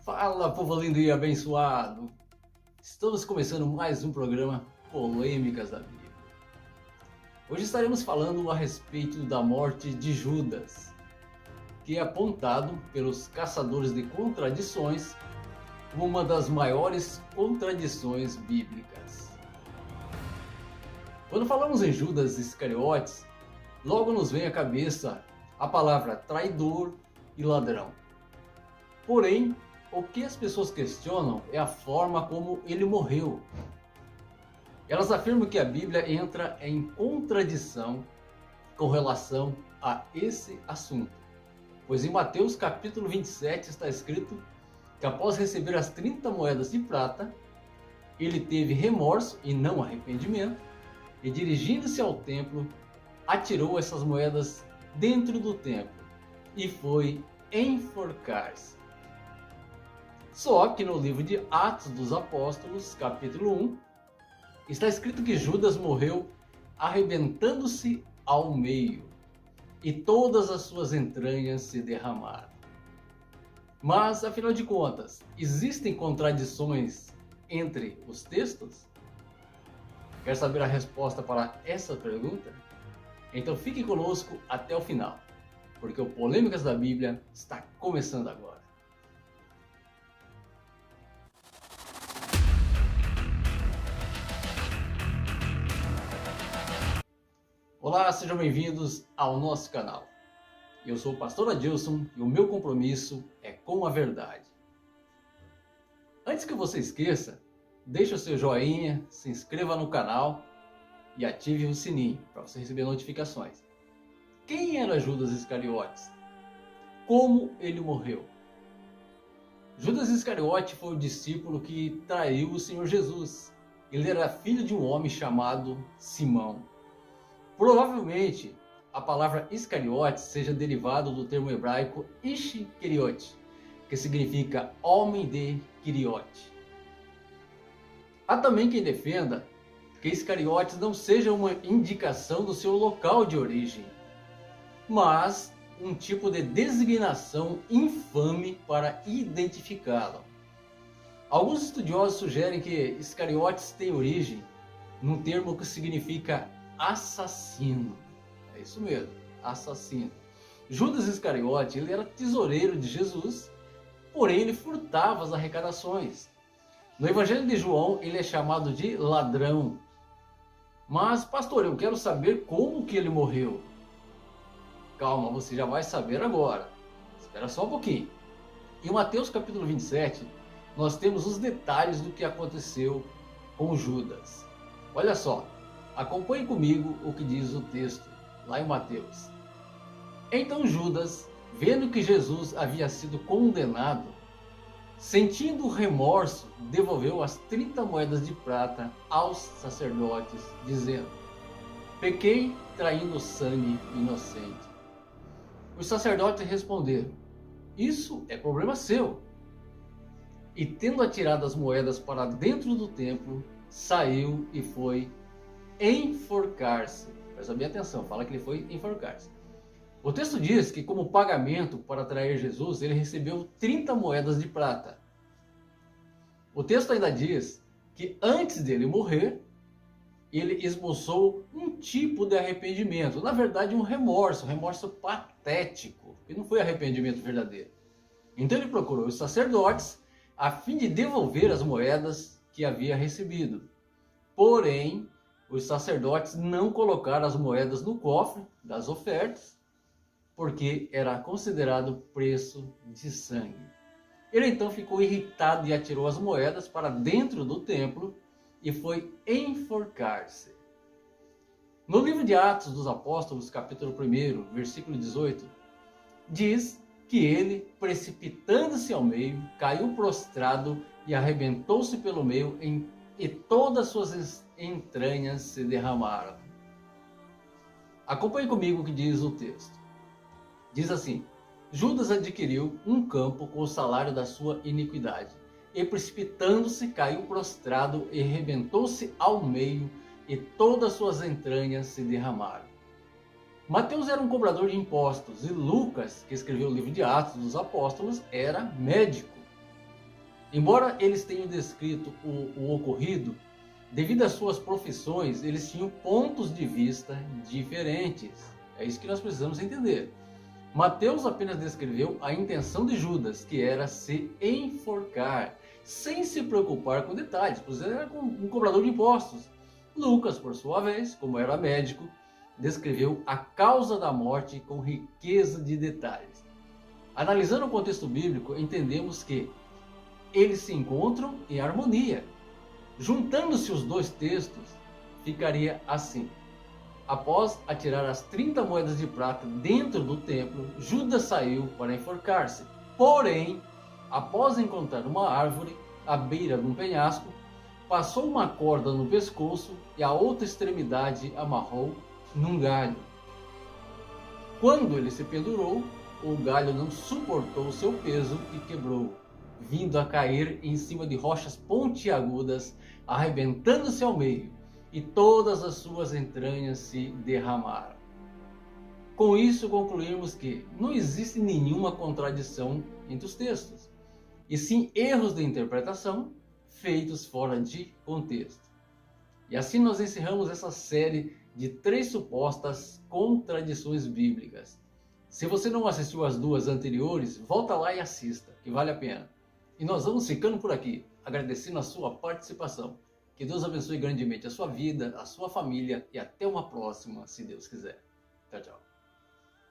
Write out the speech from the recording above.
Fala, povo lindo e abençoado! Estamos começando mais um programa Polêmicas da Bíblia. Hoje estaremos falando a respeito da morte de Judas, que é apontado pelos caçadores de contradições como uma das maiores contradições bíblicas. Quando falamos em Judas Iscariotes, logo nos vem à cabeça a palavra traidor e ladrão. Porém, o que as pessoas questionam é a forma como ele morreu. Elas afirmam que a Bíblia entra em contradição com relação a esse assunto. Pois em Mateus capítulo 27 está escrito que após receber as 30 moedas de prata, ele teve remorso e não arrependimento, e dirigindo-se ao templo, atirou essas moedas dentro do templo e foi enforcar-se. Só que no livro de Atos dos Apóstolos, capítulo 1, está escrito que Judas morreu arrebentando-se ao meio, e todas as suas entranhas se derramaram. Mas, afinal de contas, existem contradições entre os textos? Quer saber a resposta para essa pergunta? Então fique conosco até o final, porque o Polêmicas da Bíblia está começando agora. Olá, sejam bem-vindos ao nosso canal. Eu sou o pastor Adilson e o meu compromisso é com a verdade. Antes que você esqueça, deixe o seu joinha, se inscreva no canal e ative o sininho para você receber notificações. Quem era Judas Iscariotes? Como ele morreu? Judas Iscariote foi o discípulo que traiu o Senhor Jesus. Ele era filho de um homem chamado Simão. Provavelmente, a palavra Iscariote seja derivado do termo hebraico Ishi-Keriote, que significa homem de Quiriote. Há também quem defenda que Iscariotes não seja uma indicação do seu local de origem, mas um tipo de designação infame para identificá-lo. Alguns estudiosos sugerem que Iscariotes tem origem num termo que significa assassino. É isso mesmo, assassino. Judas Iscariote, ele era tesoureiro de Jesus, porém ele furtava as arrecadações. No Evangelho de João, ele é chamado de ladrão. Mas, pastor, eu quero saber como que ele morreu. Calma, você já vai saber agora. Espera só um pouquinho. Em Mateus capítulo 27, nós temos os detalhes do que aconteceu com Judas. Olha só. Acompanhe comigo o que diz o texto, lá em Mateus. Então Judas, vendo que Jesus havia sido condenado, sentindo remorso, devolveu as 30 moedas de prata aos sacerdotes, dizendo: pequei traindo sangue inocente. Os sacerdotes responderam: isso é problema seu. E tendo atirado as moedas para dentro do templo, saiu e foi enforcar-se. Presta bem atenção, fala que ele foi enforcar-se. O texto diz que como pagamento para trair Jesus, ele recebeu 30 moedas de prata. O texto ainda diz que antes dele morrer, ele esboçou um tipo de arrependimento. Na verdade, um remorso patético. E não foi arrependimento verdadeiro. Então ele procurou os sacerdotes a fim de devolver as moedas que havia recebido. Porém, os sacerdotes não colocaram as moedas no cofre das ofertas, porque era considerado preço de sangue. Ele então ficou irritado e atirou as moedas para dentro do templo e foi enforcar-se. No livro de Atos dos Apóstolos, capítulo 1, versículo 18, diz que ele, precipitando-se ao meio, caiu prostrado e arrebentou-se pelo meio e todas suas entranhas se derramaram. Acompanhe comigo o que diz o texto. Diz assim: Judas adquiriu um campo com o salário da sua iniquidade, e precipitando-se caiu prostrado e arrebentou-se ao meio, e todas suas entranhas se derramaram. Mateus era um cobrador de impostos, e Lucas, que escreveu o livro de Atos dos Apóstolos, era médico. Embora eles tenham descrito o ocorrido, devido às suas profissões, eles tinham pontos de vista diferentes. É isso que nós precisamos entender. Mateus apenas descreveu a intenção de Judas, que era se enforcar, sem se preocupar com detalhes, pois ele era um cobrador de impostos. Lucas, por sua vez, como era médico, descreveu a causa da morte com riqueza de detalhes. Analisando o contexto bíblico, entendemos que eles se encontram em harmonia. Juntando-se os dois textos, ficaria assim: após atirar as 30 moedas de prata dentro do templo, Judas saiu para enforcar-se. Porém, após encontrar uma árvore à beira de um penhasco, passou uma corda no pescoço e a outra extremidade amarrou num galho. Quando ele se pendurou, o galho não suportou seu peso e quebrou, vindo a cair em cima de rochas pontiagudas, arrebentando-se ao meio, e todas as suas entranhas se derramaram. Com isso concluímos que não existe nenhuma contradição entre os textos, e sim erros de interpretação feitos fora de contexto. E assim nós encerramos essa série de 3 supostas contradições bíblicas. Se você não assistiu as 2 anteriores, volta lá e assista, que vale a pena. E nós vamos ficando por aqui, agradecendo a sua participação. Que Deus abençoe grandemente a sua vida, a sua família e até uma próxima, se Deus quiser. Tchau, tchau.